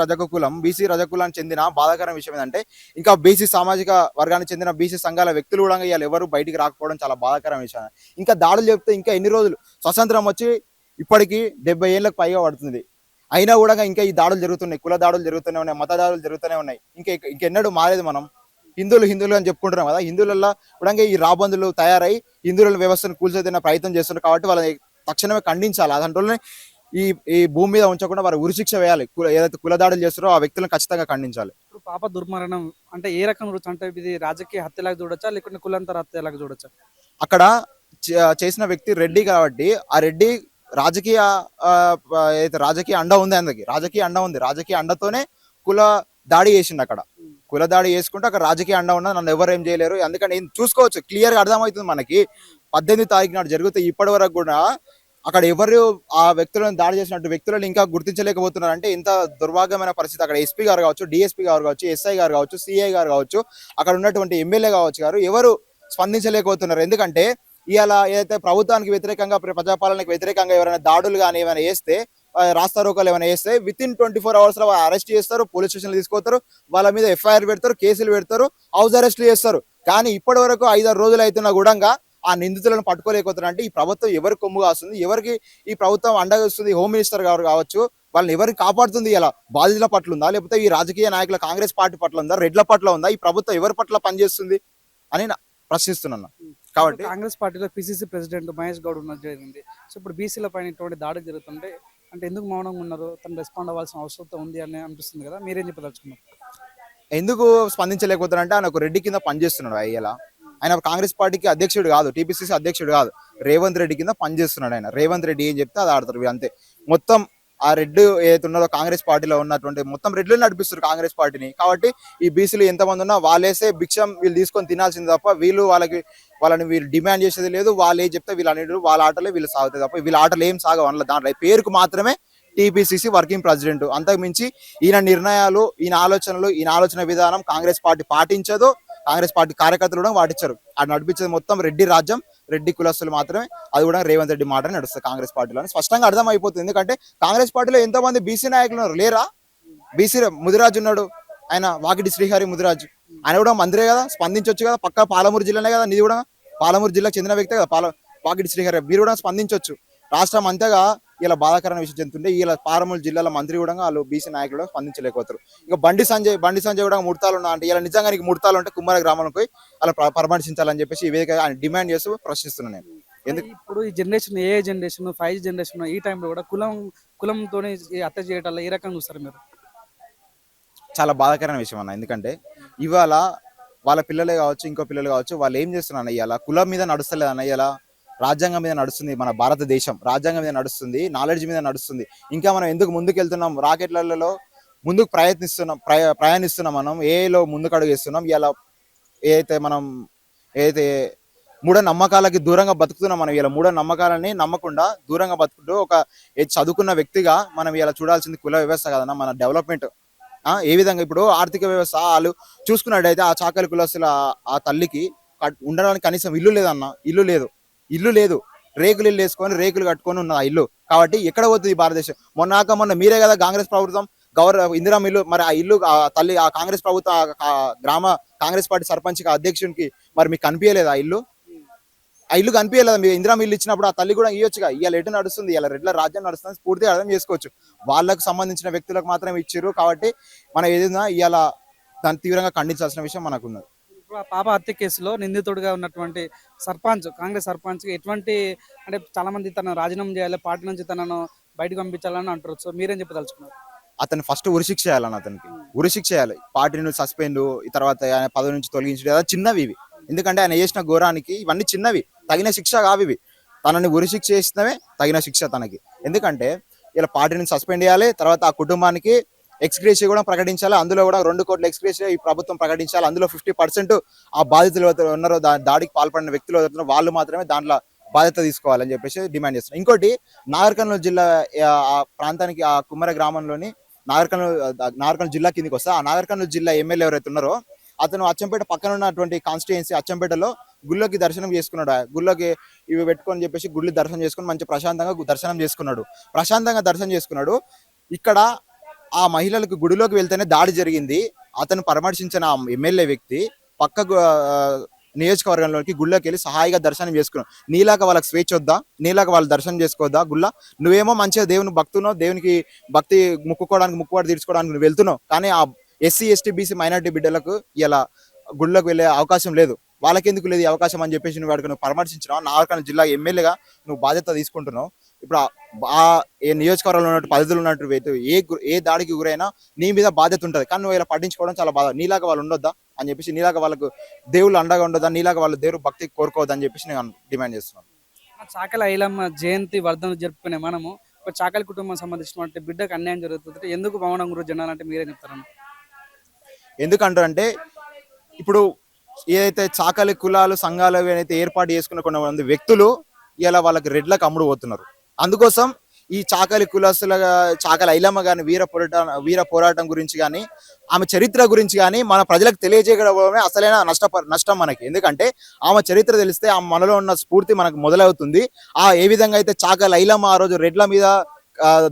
రజకులానికి చెందిన బాధాకరమైన విషయం ఏంటంటే, ఇంకా బీసీ సామాజిక వర్గానికి చెందిన బీసీ సంఘాల వ్యక్తులు కూడా ఇవాళ ఎవరు బయటికి రాకపోవడం చాలా బాధాకరమైన విషయం. ఇంకా దాడులు చెప్తే ఇంకా ఎన్ని రోజులు? స్వతంత్రం వచ్చి ఇప్పటికీ 70 ఏళ్ళకు పైగా పడుతుంది. అయినా కూడా ఇంకా ఈ దాడులు జరుగుతున్నాయి. కుల దాడులు జరుగుతూనే ఉన్నాయి, మత దాడులు జరుగుతూనే ఉన్నాయి. ఇంకెన్నడూ మారేది. మనం హిందువులు అని చెప్పుకుంటున్నాం కదా, హిందువులలో కూడా ఈ రాబందులు తయారై హిందువుల వ్యవస్థను కూల్చేదన్న ప్రయత్నం చేస్తున్నారు. కాబట్టి వాళ్ళని తక్షణమే ఖండించాలి. అదంటే ఈ భూమి మీద ఉంచకుండా వారు ఉరిశిక్ష వేయాలి. ఏదైతే కుల దాడులు చేస్తారో ఆ వ్యక్తులను ఖచ్చితంగా ఖండించాలి. ఇప్పుడు పాప దుర్మరణం అంటే ఏ రకం చూడొచ్చు? అంటే ఇది రాజకీయ హత్యలాగా చూడొచ్చా, లేకుంటే కులాంతర హత్యలాగా చూడొచ్చా? అక్కడ చేసిన వ్యక్తి రెడ్డి కాబట్టి ఆ రెడ్డి రాజకీయ ఏదైతే రాజకీయ అండ ఉంది అందరికి, రాజకీయ అండ ఉంది, రాజకీయ అండతోనే కుల దాడి చేసిండు అక్కడ. కుల దాడి చేసుకుంటే అక్కడ రాజకీయ అండ ఉన్నది, నన్ను ఎవరు ఏం చేయలేరు. అందుకని చూసుకోవచ్చు, క్లియర్ గా అర్థమవుతుంది మనకి. 18 తారీఖు నాడు జరిగితే ఇప్పటి వరకు కూడా అక్కడ ఎవరు ఆ వ్యక్తులను దాడి చేసినట్టు వ్యక్తులను ఇంకా గుర్తించలేకపోతున్నారు. అంటే ఇంత దుర్భాగ్యమైన పరిస్థితి. అక్కడ ఎస్పీ గారు కావచ్చు, డిఎస్పీ గారు కావచ్చు, ఎస్ఐ గారు కావచ్చు, సిఐ గారు కావచ్చు, అక్కడ ఉన్నటువంటి ఎమ్మెల్యే కావచ్చు గారు ఎవరు స్పందించలేకపోతున్నారు. ఎందుకంటే ఇవాళ ఏదైతే ప్రభుత్వానికి వ్యతిరేకంగా, ప్రజాపాలనకు వ్యతిరేకంగా ఎవరైనా దాడులు కానీ ఏమైనా చేస్తే, రాస్తా రోకోలు ఏమైనా చేస్తే విత్ ఇన్ 24 hours లో అరెస్ట్ చేస్తారు, పోలీస్ స్టేషన్లు తీసుకొస్తారు, వాళ్ళ మీద ఎఫ్ఐఆర్ పెడతారు, కేసులు పెడతారు, హౌస్ అరెస్ట్ చేస్తారు. కానీ ఇప్పటి వరకు 5-6 రోజులు అవుతున్నా కూడా ఆ నిందితులను పట్టుకోలేకపోతున్నారు. అంటే ఈ ప్రభుత్వం ఎవరికి కొమ్ము కాస్తుంది, ఎవరికి ఈ ప్రభుత్వం అండగా వస్తుంది? హోమ్ మినిస్టర్ గారు కావచ్చు, వాళ్ళని ఎవరికి కాపాడుతుంది? ఇలా బాధితుల పట్ల ఉందా, లేకపోతే ఈ రాజకీయ నాయకుల కాంగ్రెస్ పార్టీ పట్ల ఉందా, రెడ్ల పట్ల ఉందా? ఈ ప్రభుత్వం ఎవరి పట్ల పనిచేస్తుంది అని ప్రశ్నిస్తున్నాను. కాబట్టి కాంగ్రెస్ పార్టీలో పిసిసి ప్రెసిడెంట్ మహేష్ గౌడ్ ఉన్నది జరిగింది. సో ఇప్పుడు బీసీల పైన ఇటువంటి దాడి జరుగుతుంటే అంటే ఎందుకు మౌనంగా ఉన్నారు? తను రెస్పాండ్ అవ్వాల్సిన అవసరం ఉంది అని అనిపిస్తుంది కదా, మీరేం చెప్పదలుచుకున్నారు? ఎందుకు స్పందించలేకపోతున్నారంటే ఆయన ఒక రెడ్డి కింద పనిచేస్తున్నాడు. అయ్యేలా ఆయన కాంగ్రెస్ పార్టీకి అధ్యక్షుడు కాదు, టీపీసీసీ అధ్యక్షుడు కాదు, రేవంత్ రెడ్డి కింద పనిచేస్తున్నాడు ఆయన. రేవంత్ రెడ్డి ఏం చెప్తే అది ఆడతారు అంతే. మొత్తం ఆ రెడ్డి ఏదైతే ఉన్నదో కాంగ్రెస్ పార్టీలో ఉన్నటువంటి మొత్తం రెడ్లు నడిపిస్తారు కాంగ్రెస్ పార్టీని. కాబట్టి ఈ బీసీలు ఎంతమంది ఉన్నా వాళ్ళేసే భిక్షం వీళ్ళు తీసుకొని తినాల్సింది తప్ప వీళ్ళు వాళ్ళని వీళ్ళు డిమాండ్ చేసేది లేదు. వాళ్ళు ఏం చెప్తే వీళ్ళు అనేది వాళ్ళ ఆటలే వీళ్ళు సాగుతాయి తప్ప వీళ్ళ ఆటలు ఏం సాగవు. అందులో దాంట్లో పేరుకు మాత్రమే టీపీసీసీ వర్కింగ్ ప్రెసిడెంట్. అంతకు మించి ఈయన నిర్ణయాలు, ఈయన ఆలోచన విధానం కాంగ్రెస్ పార్టీ పాటించదు. కాంగ్రెస్ పార్టీ కార్యకర్తలు కూడా పాటించారు. అది నడిపించేది మొత్తం రెడ్డి రాజ్యం, రెడ్డి కులస్తులు మాత్రమే. అది కూడా రేవంత్ రెడ్డి మాట నడుస్తుంది కాంగ్రెస్ పార్టీలో స్పష్టంగా అర్థమైపోతుంది. ఎందుకంటే కాంగ్రెస్ పార్టీలో ఎంతో మంది బీసీ నాయకులు ఉన్నారు, లేరా? బీసీ ముదిరాజు ఉన్నాడు, ఆయన వాకిటి శ్రీహరి ముదిరాజు, ఆయన కూడా మంత్రే కదా, స్పందించవచ్చు కదా. పక్క పాలమూరు జిల్లానే కదా, నీది కూడా పాలమూరు జిల్లాకు చెందిన వ్యక్తే కదా వాకిటి శ్రీహరి. మీరు కూడా స్పందించవచ్చు. రాష్ట్రం అంతగా ఇలా బాధాకరమైన విషయం చెందుతుంటే ఇలా పాలమూరు జిల్లాల మంత్రి కూడా వాళ్ళు బీసీ నాయకులు స్పందించలేకపోతారు. ఇంకా బండి సంజయ్ కూడా ముడతాలు ఉన్నా అంటే ఇలా నిజంగా నీకు ముడతాలు ఉంటే కుమ్మర గ్రామానికి పోయి అలా పరామర్శించాలని చెప్పేసి ఈ వేదిక డిమాండ్ చేస్తూ ప్రశ్నిస్తున్నాను నేను. ఎందుకు ఇప్పుడు ఈ జనరేషన్, ఏ జనరేషన్, 5G జనరేషన్, ఈ టైంలో కూడా కులంతోనే హత్య చేయటం ఏ రకంగా చూస్తారు మీరు? చాలా బాధాకరమైన విషయం అన్న. ఎందుకంటే ఇవాళ వాళ్ళ పిల్లలే కావచ్చు, ఇంకో పిల్లలు కావచ్చు, వాళ్ళు ఏం చేస్తున్నారు ఇవాళ కులం మీద నడుస్తలేదు అన్న. ఇవాళ రాజ్యాంగం మీద నడుస్తుంది, మన భారతదేశం రాజ్యాంగం మీద నడుస్తుంది, నాలెడ్జ్ మీద నడుస్తుంది. ఇంకా మనం ఎందుకు ముందుకు వెళ్తున్నాం? రాకెట్లలో ముందుకు ప్రయాణిస్తున్నాం మనం, ఏలో ముందుకు అడుగేస్తున్నాం. ఇలా ఏదైతే మూఢ నమ్మకాలకి దూరంగా బతుకుతున్నాం మనం. ఇలా మూఢ నమ్మకాలని నమ్మకుండా దూరంగా బతుకుంటూ ఒక చదువుకున్న వ్యక్తిగా మనం ఇలా చూడాల్సింది కుల వ్యవస్థ కదన్నా మన డెవలప్మెంట్. ఏ విధంగా ఇప్పుడు ఆర్థిక వ్యవస్థ వాళ్ళు చూసుకున్నట్టయితే ఆ చాకలి కులస్తుల ఆ తల్లికి ఉండడానికి కనీసం ఇల్లు లేదన్న, ఇల్లు లేదు, రేకులు ఇల్లు వేసుకొని రేకులు కట్టుకొని ఉన్న ఆ ఇల్లు. కాబట్టి ఎక్కడ పోతుంది ఈ భారతదేశం? మొన్న మీరే కదా కాంగ్రెస్ ప్రభుత్వం ఇందిరా ఇల్లు, మరి ఆ ఇల్లు ఆ తల్లి ఆ కాంగ్రెస్ ప్రభుత్వం గ్రామ కాంగ్రెస్ పార్టీ సర్పంచ్ అధ్యక్షునికి మరి మీకు కనిపించలేదు ఆ ఇల్లు కనిపించలేదు? మీరు ఇందిరా ఇల్లు ఇచ్చినప్పుడు ఆ తల్లి కూడా ఇవ్వచ్చుగా. ఇవాళ ఎటు నడుస్తుంది, ఇలా రెడ్ల రాజ్యం నడుస్తుంది పూర్తిగా అర్థం చేసుకోవచ్చు. వాళ్ళకు సంబంధించిన వ్యక్తులకు మాత్రమే ఇచ్చారు. కాబట్టి మనం ఏదైనా ఇవాళ దాన్ని తీవ్రంగా ఖండించాల్సిన విషయం మనకున్నది. ఇప్పుడు ఆ పాప హత్య కేసులో నిందితుడిగా ఉన్నటువంటి కాంగ్రెస్ సర్పంచ్ ఎటువంటి, అంటే చాలా మంది తన రాజీనామా చేయాలి, పార్టీ నుంచి తనను బయటకు పంపించాలని అంటారు. సో మీరేం చెప్పదలుచుకున్నారు? అతను ఫస్ట్ ఉరిశిక్ష చేయాలని, అతనికి ఉరిశిక్ష చేయాలి. పార్టీ నుంచి సస్పెండ్, తర్వాత ఆయన పదవి నుంచి తొలగించడం చిన్నవి ఇవి. ఎందుకంటే ఆయన చేసిన ఘోరానికి ఇవన్నీ చిన్నవి, తగిన శిక్ష కావు ఇవి. తనని ఉరిశిక్ష చేసినవే తగిన శిక్ష తనకి. ఎందుకంటే ఇలా పార్టీ నుంచి సస్పెండ్ చేయాలి, తర్వాత ఆ కుటుంబానికి ఎక్స్గ్రేషియా కూడా ప్రకటించాలి. అందులో కూడా 2 కోట్ల ఎక్స్గ్రేషియా ఈ ప్రభుత్వం ప్రకటించాలి. అందులో 50% ఆ బాధితులు ఉన్నారో, దాడికి పాల్పడిన వ్యక్తులు వాళ్ళు మాత్రమే దాంట్లో బాధ్యత తీసుకోవాలని చెప్పేసి డిమాండ్ చేస్తున్నాం. ఇంకోటి నాగర్ కర్నూలు జిల్లా ఆ ప్రాంతానికి, ఆ కుమ్మర గ్రామంలోని నాగర్ కర్నూలు జిల్లా కిందికి వస్తే, ఆ నాగర్ కర్నూలు జిల్లా ఎమ్మెల్యే ఎవరైతే ఉన్నారో అతను అచ్చంపేట పక్కన ఉన్నటువంటి కాన్స్టిట్యుయెన్సీ అచ్చంపేటలో గుళ్ళకి దర్శనం చేసుకున్నాడు. గుళ్ళకి ఇవి పెట్టుకొని చెప్పేసి గుళ్ళు దర్శనం చేసుకుని మంచి ప్రశాంతంగా దర్శనం చేసుకున్నాడు. ఇక్కడ ఆ మహిళలకు గుడిలోకి వెళ్తేనే దాడి జరిగింది. అతను పరామర్శించిన ఎమ్మెల్యే వ్యక్తి పక్క నియోజకవర్గంలోకి గుళ్ళకి వెళ్ళి సహాయిగా దర్శనం చేసుకున్నావు. నీలాగా వాళ్ళకి స్వేచ్ఛ వద్దా? నీలాగా వాళ్ళు దర్శనం చేసుకోవద్దా గుళ్ళ? నువ్వేమో మంచిగా దేవుని భక్తున్నావు, దేవునికి భక్తి ముక్కుపాటు తీర్చుకోవడానికి నువ్వు వెళ్తున్నావు. కానీ ఆ ఎస్సీ ఎస్టీ బీసీ మైనారిటీ బిడ్డలకు ఇలా గుళ్ళకు వెళ్ళే అవకాశం లేదు. వాళ్ళకెందుకు లేదు ఈ అవకాశం అని చెప్పేసి నువ్వు పరామర్శించినావు. నాగర్ కర్నూలు జిల్లా ఎమ్మెల్యేగా నువ్వు బాధ్యత తీసుకుంటున్నావు. ఇప్పుడు ఏ నియోజకవర్గంలో ఉన్నట్టు పరిధులు ఉన్నట్టు ఏ దాడికి గురైనా నీ మీద బాధ్యత ఉంటుంది. కానీ నువ్వు ఇలా పట్టించుకోవడం చాలా బాధ. నీలాగా వాళ్ళు ఉండొద్దా అని చెప్పేసి, నీలాగా వాళ్ళకు దేవుళ్ళు అండగా ఉండొద్దా, నీలాగా వాళ్ళు దేవుడు భక్తి కోరుకోవద్దని చెప్పేసి నేను డిమాండ్ చేస్తున్నాను. చాకలి ఐలమ్మ జయంతి వర్ధన జరుపుకునే మనము ఒక చాకలి కుటుంబం సంబంధించినటువంటి బిడ్డకు అన్యాయం జరుగుతుంది, ఎందుకు భవనం గురించి జనాలంటే మీరే చెప్తారన్న? ఎందుకంటారంటే ఇప్పుడు ఏదైతే చాకలి కులాలు సంఘాలు ఏదైతే ఏర్పాటు చేసుకున్న కొంతమంది వ్యక్తులు ఇలా వాళ్ళకి రెడ్లకు అమ్ముడు పోతున్నారు. అందుకోసం ఈ చాకలి కులస్తుల చాకలి ఐలమ్మ గాని వీర పోరాటం గురించి కానీ ఆమె చరిత్ర గురించి కానీ మన ప్రజలకు తెలియజేయకపోవడమే అసలైన నష్టం మనకి. ఎందుకంటే ఆమె చరిత్ర తెలిస్తే ఆ మనలో ఉన్న స్ఫూర్తి మనకు మొదలవుతుంది. ఏ విధంగా అయితే చాకలి ఐలమ్మ ఆ రోజు రెడ్ల మీద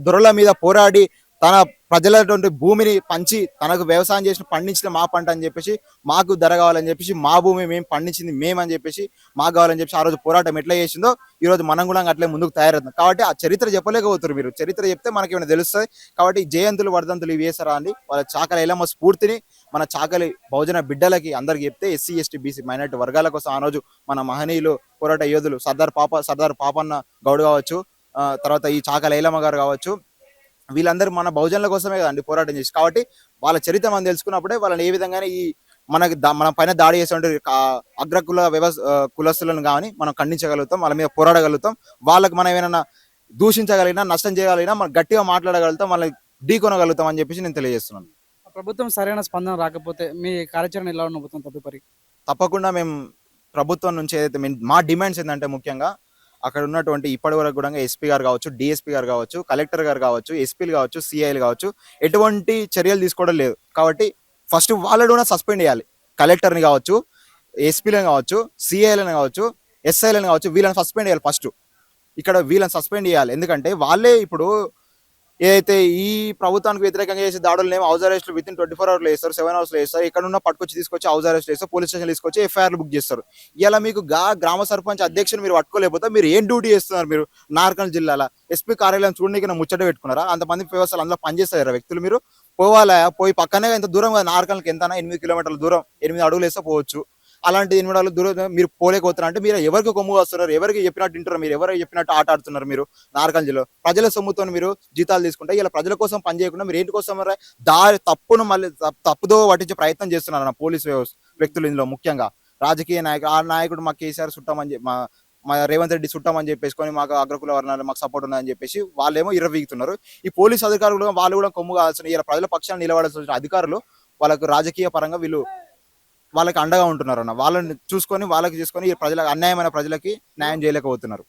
దొరల మీద పోరాడి తన ప్రజలటువంటి భూమిని పంచి తనకు వ్యవసాయం చేసిన పండించిన మా పంట అని చెప్పేసి మాకు ధర కావాలని చెప్పేసి మా భూమి మేము పండించింది మేమని చెప్పేసి మాకు కావాలని చెప్పేసి ఆ రోజు పోరాటం ఎట్లా చేసిందో ఈ రోజు మనం కూడా అట్లే ముందుకు తయారవుతుంది. కాబట్టి ఆ చరిత్ర చెప్పలేకపోతారు మీరు, చరిత్ర చెప్తే మనకి ఏమైనా తెలుస్తుంది. కాబట్టి జయంతులు వర్ధంతులు ఇవి వేసారా అండి వాళ్ళ చాకలి ఐలమ్మ స్ఫూర్తిని మన చాకలి బహుజన బిడ్డలకి అందరికి చెప్తే ఎస్సీ ఎస్టీ బీసీ మైనారిటీ వర్గాల కోసం ఆ రోజు మన మహనీయులు పోరాట యోధులు సర్దార్ పాపన్న గౌడ్ కావచ్చు, తర్వాత ఈ చాకలి ఐలమ్మ గారు కావచ్చు, వీళ్ళందరూ మన బహుజనుల కోసమే కదండి పోరాటం చేసి. కాబట్టి వాళ్ళ చరిత్ర మనం తెలుసుకున్నప్పుడే వాళ్ళని ఏ విధంగానే ఈ మన పైన దాడి చేసే అగ్రకుల కులస్తులను కానీ మనం ఖండించగలుగుతాం, వాళ్ళ మీద పోరాడగలుగుతాం. వాళ్ళకి మనం ఏమైనా దూషించగలిగినా నష్టం చేయగలిగినా మనం గట్టిగా మాట్లాడగలుగుతాం, వాళ్ళని ఢీకొనగలుగుతాం అని చెప్పేసి నేను తెలియజేస్తున్నాను. ప్రభుత్వం సరైన స్పందన రాకపోతే మీ కార్యాచరణ ఎలా ఉండబోతుంది తదుపరి? తప్పకుండా మేము ప్రభుత్వం నుంచి ఏదైతే మా డిమాండ్స్ ఏంటంటే ముఖ్యంగా అక్కడ ఉన్నటువంటి ఇప్పటి వరకు కూడా ఎస్పీ గారు కావచ్చు, డిఎస్పీ గారు కావచ్చు, కలెక్టర్ గారు కావచ్చు, ఎస్పీలు కావచ్చు, సిఐలు కావచ్చు, ఎటువంటి చర్యలు తీసుకోవడం లేదు. కాబట్టి ఫస్ట్ వాళ్ళని కూడా సస్పెండ్ చేయాలి. కలెక్టర్ని కావచ్చు, ఎస్పీలను కావచ్చు, సిఐలను కావచ్చు, ఎస్ఐలను కావచ్చు, వీళ్ళని సస్పెండ్ చేయాలి. ఫస్ట్ ఇక్కడ వీళ్ళని సస్పెండ్ చేయాలి. ఎందుకంటే వాళ్ళే ఇప్పుడు ఏదైతే ఈ ప్రభుత్వానికి వ్యతిరేకంగా చేసే దాడులు house arrest with in 24 hours చేస్తారు, 7 hours చేస్తారు. ఇక్కడ ఉన్న పట్టుకొచ్చి తీసుకొచ్చి హౌస్ అరెస్ట్ చేస్తారు, పోలీస్ స్టేషన్ తీసుకొచ్చి ఎఫ్ఐఆర్లు బుక్ చేస్తారు. ఇలా మీకు గ్రామ సర్పంచ్ అధ్యక్షులు మీరు పట్టుకోలేకపోతే మీరు ఏం డ్యూటీ చేస్తున్నారు? మీరు నార్కల్ జిల్లాలో ఎస్పీ కార్యాలయం చూడడానికి ముచ్చట పెట్టుకున్నారా? అంతమంది వ్యవస్థలు అందులో పనిచేస్తారు వ్యక్తులు. మీరు పోవాలా, పోయి పక్కనే ఎంత దూరం, నార్కల్కి ఎంత 8 kilometers దూరం, 8 అడుగులు వేస్తే పోవచ్చు. అలాంటి 8 అడుగులు దూరం మీరు పోలేకపోతున్నారు అంటే మీరు ఎవరికి కొమ్ము వస్తున్నారు, ఎవరికి చెప్పినట్టు వింటారు, మీరు ఎవరికి చెప్పినట్టు ఆట ఆడుతున్నారు. మీరు నార్కల్ జిల్లా ప్రజల సొమ్ముతో మీరు జీతాలు తీసుకుంటే ఇలా ప్రజల కోసం పని చేయకుండా మీరు ఏంటి కోసం తప్పును మళ్ళీ తప్పుదో పట్టించే ప్రయత్నం చేస్తున్నారు పోలీస్ వ్యక్తులు. ఇందులో ముఖ్యంగా రాజకీయ నాయకుడు, ఆ నాయకుడు మాకు కేసీఆర్ చుట్టామని మా రేవంత్ రెడ్డి చుట్టామని చెప్పేసుకొని మాకు అగ్రకుల వర్ణాలు మాకు సపోర్ట్ ఉన్నాయని చెప్పేసి వాళ్ళేమో ఇరవీగుతున్నారు. ఈ పోలీస్ అధికారులు వాళ్ళు కూడా కొమ్ము కావాల్సిన ఇలా ప్రజల పక్షాన్ని నిలబడాల్సిన అధికారులు వాళ్ళకు రాజకీయ పరంగా వీళ్ళు వాళ్ళకి అండగా ఉంటున్నారు అన్న. వాళ్ళని చూసుకొని వాళ్ళకి చేసుకొని ఈ ప్రజలకు అన్యాయమైన ప్రజలకి న్యాయం చేయలేకపోతున్నారు.